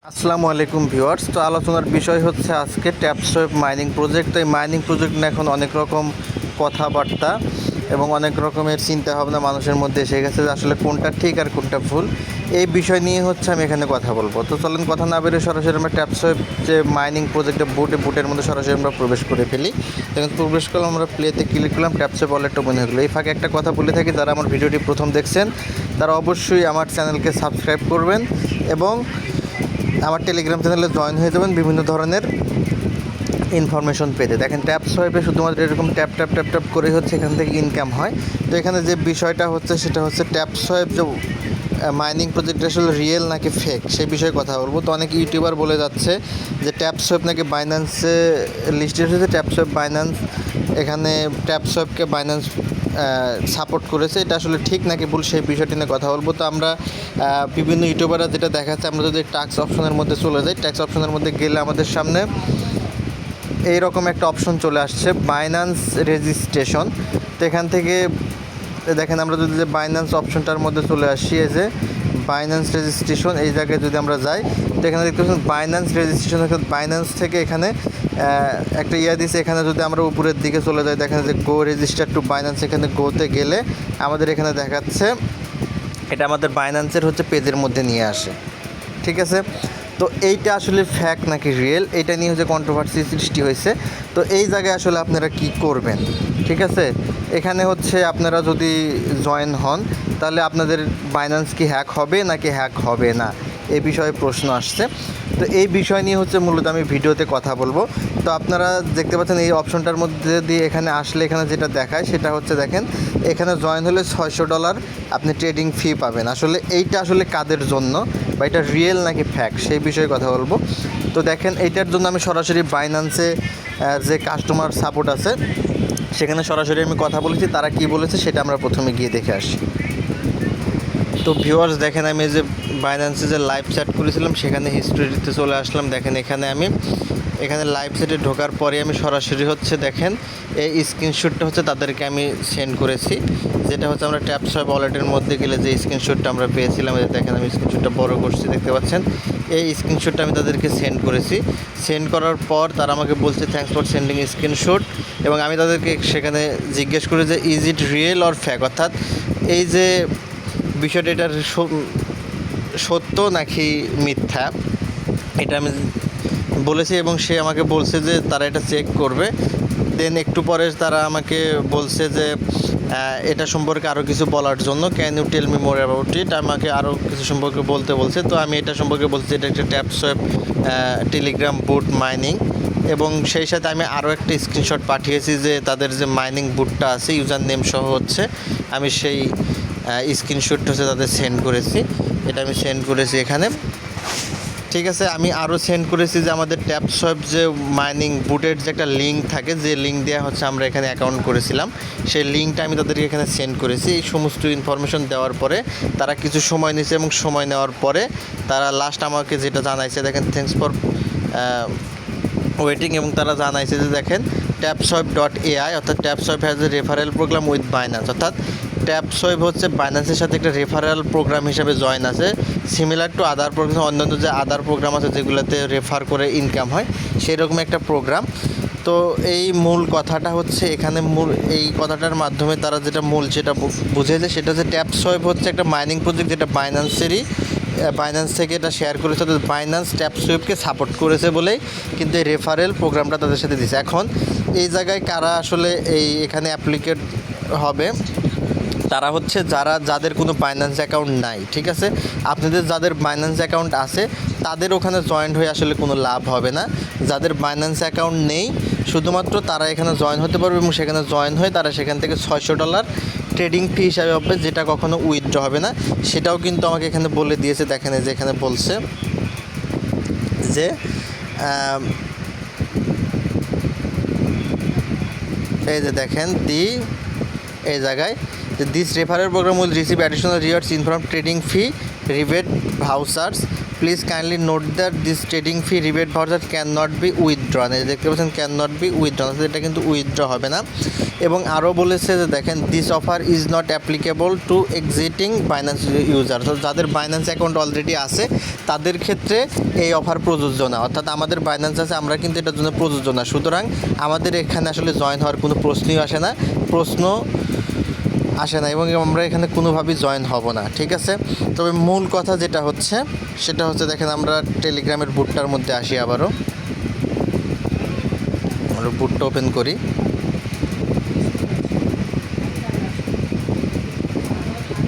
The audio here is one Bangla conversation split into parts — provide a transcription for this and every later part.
আসসালামু আলাইকুম ভিউয়ার্স। তো আলোচনার বিষয় হচ্ছে আজকে ট্যাপসোয়েব মাইনিং প্রজেক্ট। তো এই মাইনিং প্রজেক্ট নিয়ে এখন অনেক রকম কথাবার্তা এবং অনেক রকমের চিন্তাভাবনা মানুষের মধ্যে এসে গেছে যে আসলে কোনটা ঠিক আর কোনটা ভুল, এই বিষয় নিয়ে হচ্ছে আমি এখানে কথা বলবো। তো চলেন কথা না বেরিয়ে সরাসরি আমরা ট্যাপসোয়েব যে মাইনিং প্রজেক্টটা বুটের মধ্যে সরাসরি আমরা প্রবেশ করে ফেলি। যখন প্রবেশ করলাম আমরা প্লেতে ক্লিক করলাম, ট্যাপসোয়েব ওয়ালেটটা মনে হলো। এই ফাঁকে একটা কথা বলে থাকি, যারা আমার ভিডিওটি প্রথম দেখছেন তারা অবশ্যই আমার চ্যানেলকে সাবস্ক্রাইব করবেন এবং আমার টেলিগ্রাম চ্যানেলে জয়েন হয়ে যাবেন বিভিন্ন ধরনের ইনফরমেশন পেতে। দেখেন ট্যাপসোয়েবে শুধুমাত্র এরকম ট্যাপ ট্যাপ ট্যাপ ট্যাপ করেই হচ্ছে এখান থেকে ইনকাম হয়। তো এখানে যে বিষয়টা হচ্ছে সেটা হচ্ছে ট্যাপসোয়েব যে মাইনিং প্রজেক্ট আসলে রিয়েল নাকি ফেক সেই বিষয়ে কথা বলবো। তো অনেক ইউটিউবার বলে যাচ্ছে যে ট্যাপসোয়েব নাকি বাইন্যান্সে লিস্টেড হয়েছে, ট্যাপসোয়েব বাইন্যান্স এখানে ট্যাপসোয়েবকে বাইন্যান্স সাপোর্ট করেছে। এটা আসলে ঠিক নাকি ভুল সেই বিষয়টি নিয়ে কথা বলবো। তো আমরা বিভিন্ন ইউটিউবাররা যেটা দেখাচ্ছে, আমরা যদি ট্যাক্স অপশনের মধ্যে চলে যাই, ট্যাক্স অপশনের মধ্যে গেলে আমাদের সামনে এইরকম একটা অপশন চলে আসছে বাইন্যান্স রেজিস্ট্রেশন। তো এখান থেকে দেখেন আমরা যদি যে বাইন্যান্স অপশনটার মধ্যে চলে আসি, এই যে বাইন্যান্স রেজিস্ট্রেশন, এই জায়গায় যদি আমরা যাই তো এখানে দেখতে পাচ্ছেন বাইন্যান্স রেজিস্ট্রেশন। বাইন্যান্স থেকে এখানে একটা দিয়েছে। এখানে যদি আমরা উপরের দিকে চলে যাই, দেখেন যে গো রেজিস্টার টু বাইন্যান্স, এখানে গোতে গেলে আমাদের এখানে দেখাচ্ছে এটা আমাদের বাইন্যান্সের হচ্ছে পেজের মধ্যে নিয়ে আসে। ঠিক আছে, তো এইটা আসলে ফ্যাক্ট নাকি রিয়েল, এটা নিয়ে হচ্ছে কন্ট্রোভার্সি সৃষ্টি হয়েছে। তো এই জায়গায় আসলে আপনারা কি করবেন? ঠিক আছে, এখানে হচ্ছে আপনারা যদি জয়েন হন তাহলে আপনাদের বাইন্যান্স কি হ্যাক হবে নাকি হ্যাক হবে না, এই বিষয়ে প্রশ্ন আসছে। তো এই বিষয় নিয়ে হচ্ছে মূলত আমি ভিডিওতে কথা বলবো। তো আপনারা দেখতে পাচ্ছেন এই অপশনটার মধ্যে দিয়ে এখানে আসলে এখানে যেটা দেখায় সেটা হচ্ছে দেখেন এখানে জয়েন হলে $600 আপনি ট্রেডিং ফি পাবেন। আসলে এইটা আসলে কাদের জন্য বা এটা রিয়েল নাকি ফ্যাক্ট সেই বিষয়ে কথা বলবো। তো দেখেন এইটার জন্য আমি সরাসরি বাইন্যান্সে যে কাস্টমার সাপোর্ট আছে সেখানে সরাসরি আমি কথা বলেছি, তারা কি বলেছে সেটা আমরা প্রথমে গিয়ে দেখে আসি। তো ভিউয়ার্স দেখেন আমি যে বাইন্যান্সে যে লাইভ চ্যাট করেছিলাম সেখানে হিস্ট্রিতে চলে আসলাম। দেখেন এখানে লাইভ চ্যাটে ঢোকার পরে আমি সরাসরি হচ্ছে দেখেন এই স্ক্রিনশটটা হচ্ছে তাদেরকে আমি সেন্ড করেছি, যেটা হচ্ছে আমরা ট্যাপসোয়েব ওয়ালেটের মধ্যে গেলে যে স্ক্রিনশটটা আমরা পেয়েছিলাম। দেখেন আমি স্ক্রিনশটটা বড় করছি, দেখতে পাচ্ছেন এই স্ক্রিনশটটা আমি তাদেরকে সেন্ড করেছি। সেন্ড করার পর তারা আমাকে বলছে থ্যাঙ্কস ফর সেন্ডিং স্ক্রিনশট, এবং আমি তাদেরকে সেখানে জিজ্ঞেস করি যে ইজ ইট রিয়েল অর ফ্যাক, অর্থাৎ এই যে বিষয়টা এটার সত্য নাকি মিথ্যা এটা আমি বলেছি, এবং সে আমাকে বলছে যে তারা এটা চেক করবে। দেন একটু পরে তারা আমাকে বলছে যে এটা সম্পর্কে আরও কিছু বলার জন্য, can you tell me more about it, আমাকে আরও কিছু সম্পর্কে বলতে বলছে। তো আমি এটা সম্পর্কে বলছি এটা একটা ট্যাপসোয়েব টেলিগ্রাম বুট মাইনিং, এবং সেই সাথে আমি আরও একটা স্ক্রিনশট পাঠিয়েছি যে তাদের যে মাইনিং বুটটা আছে ইউজার নেম সহ হচ্ছে আমি সেই স্ক্রিনশটটা হচ্ছে তাদের সেন্ড করেছি। এটা আমি সেন্ড করেছি এখানে। ঠিক আছে, আমি আরও সেন্ড করেছি যে আমাদের ট্যাপসোয়েব যে মাইনিং বুটের যে একটা লিঙ্ক থাকে, যে লিঙ্ক দেওয়া হচ্ছে আমরা এখানে অ্যাকাউন্ট করেছিলাম, সেই লিঙ্কটা আমি তাদেরকে এখানে সেন্ড করেছি। এই সমস্ত ইনফরমেশন দেওয়ার পরে তারা কিছু সময় নিয়েছে, এবং সময় নেওয়ার পরে তারা লাস্ট আমাকে যেটা জানাইছে দেখেন থ্যাঙ্কস ফর ওয়েটিং, এবং তারা জানাইছে যে দেখেন tapswap.ai অর্থাৎ Tapswap has a referral program with Binance, অর্থাৎ ট্যাপসোয়েব হচ্ছে বাইন্যান্সের সাথে একটা রেফারেল প্রোগ্রাম হিসেবে জয়েন আছে, সিমিলার টু আদার প্রোগ্রাম, অন্যান্য যে আদার প্রোগ্রাম আছে যেগুলোতে রেফার করে ইনকাম হয় সেই রকম একটা প্রোগ্রাম। তো এই মূল কথাটা হচ্ছে এখানে এই কথাটার মাধ্যমে তারা যেটা যেটা বুঝেছে সেটা হচ্ছে ট্যাপসোয়েব হচ্ছে একটা মাইনিং প্রজেক্ট যেটা বাইন্যান্স থেকে এটা শেয়ার করেছে, তো বাইন্যান্স ট্যাপসোয়েবকে সাপোর্ট করেছে বলেই কিন্তু এই রেফারেল প্রোগ্রামটা তাদের সাথে দিয়েছে। এখন এই জায়গায় কারা আসলে এখানে অ্যাপ্লিকেট হবে, তারা হচ্ছে যাদের কোনো বাইন্যান্স অ্যাকাউন্ট নাই। ঠিক আছে, আপনাদের যাদের বাইন্যান্স অ্যাকাউন্ট আছে তাদের ওখানে জয়েন্ট হয়ে আসলে কোনো লাভ হবে না। যাদের বাইন্যান্স অ্যাকাউন্ট নেই শুধুমাত্র তারা এখানে জয়েন হতে পারবে, এবং সেখানে জয়েন হয়ে তারা সেখান থেকে $600 ট্রেডিং ফি হিসাবে হবে, যেটা কখনো উইথড্র হবে না। সেটাও কিন্তু আমাকে এখানে বলে দিয়েছে। দেখেন যে এখানে বলছে যে এই যে দেখেন এই জায়গায় this referral program will receive additional rewards in from trading fee rebate vouchers please kindly note that this trading fee rebate voucher can not be withdrawn. এই দেখতে পাচ্ছেন ক্যান নট বি উইথড্রন, এটা কিন্তু উইথড্র হবে না। এবং আরও বলেছে যে দেখেন this offer is not applicable to existing Binance user. তো যাদের বাইন্যান্স অ্যাকাউন্ট অলরেডি আছে তাদের ক্ষেত্রে এই অফার প্রযোজ্য না, অর্থাৎ আমাদের বাইন্যান্স আছে আমরা কিন্তু এটার জন্য প্রযোজ্য না। সুতরাং আমাদের এখানে আসলে জয়েন হওয়ার কোনো প্রশ্নই আসে না এবং আমরা এখানে কোনোভাবেই জয়েন হব না, ঠিক আছে। তবে মূল কথা যেটা হচ্ছে সেটা হচ্ছে দেখেন আমরা টেলিগ্রামের বুটটার মধ্যে আসি, আবারও আমরা বুটটা ওপেন করি।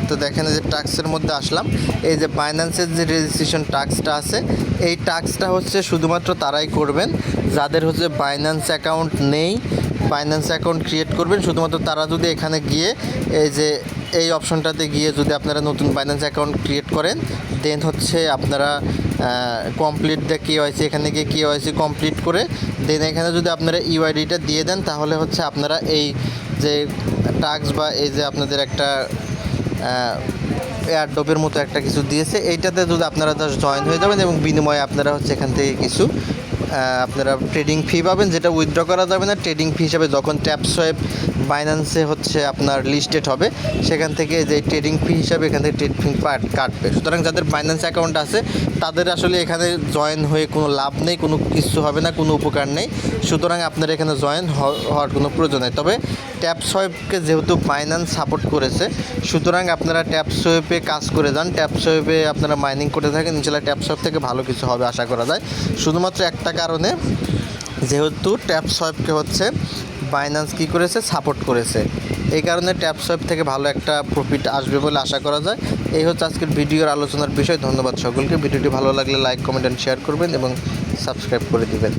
তো দেখেন এই যে টাস্কের মধ্যে আসলাম, এই যে বাইন্যান্সের যে রেজিস্ট্রেশন টাস্কটা আছে এই টাস্কটা হচ্ছে শুধুমাত্র তারাই করবেন যাদের হচ্ছে বাইন্যান্স অ্যাকাউন্ট নেই। বাইন্যান্স অ্যাকাউন্ট ক্রিয়েট করবেন শুধুমাত্র তারা যদি এখানে গিয়ে এই যে এই অপশনটাতে গিয়ে যদি আপনারা নতুন বাইন্যান্স অ্যাকাউন্ট ক্রিয়েট করেন দেন হচ্ছে আপনারা কমপ্লিট দ্য কেওয়াইসি, এখানে গিয়ে কেওয়াইসি কমপ্লিট করে দেন এখানে যদি আপনারা ইউআইডিটা দিয়ে দেন তাহলে হচ্ছে আপনারা এই যে টাস্ক বা এই যে আপনাদের একটা এয়ারড্রপের মতো একটা কিছু দিয়েছে এইটাতে যদি আপনারা জাস্ট জয়েন হয়ে যাবেন এবং বিনিময়ে আপনারা হচ্ছে এখান থেকে কিছু আপনারা ট্রেডিং ফি পাবেন, যেটা উইথড্র করা যাবে না। ট্রেডিং ফি হিসাবে যখন ট্যাপসোয়েপ বাইন্যান্সে হচ্ছে আপনার লিস্টেড হবে সেখান থেকে যে ট্রেডিং ফি হিসাবে এখান থেকে ট্রেড ফি কাটবে। সুতরাং যাদের বাইন্যান্স অ্যাকাউন্ট আছে তাদের আসলে এখানে জয়েন হয়ে কোনো লাভ নেই, কোনো কিছু হবে না, কোনো উপকার নেই। সুতরাং আপনার এখানে জয়েন হওয়ার কোনো প্রয়োজন নেই। তবে ট্যাপসোয়েপকে যেহেতু বাইন্যান্স সাপোর্ট করেছে সুতরাং আপনারা ট্যাপসোয়েপে কাজ করে যান, ট্যাপসোয়েপে আপনারা মাইনিং করে থাকেন, ইনশাল্লাহ ট্যাপসোয়েপ থেকে ভালো কিছু হবে আশা করা যায়। শুধুমাত্র একটা কারণে, যেহেতু ট্যাপসোয়েপকে হচ্ছে বাইন্যান্স কী করেছে সাপোর্ট করেছে, এই কারণে ট্যাপসোয়েপ থেকে ভালো একটা প্রফিট আসবে বলে আশা করা যায়। এই হচ্ছে আজকের ভিডিওর আলোচনার বিষয়। ধন্যবাদ সকলকে। ভিডিওটি ভালো লাগলে লাইক, কমেন্ট অ্যান্ড শেয়ার করবেন এবং সাবস্ক্রাইব করে দিবেন।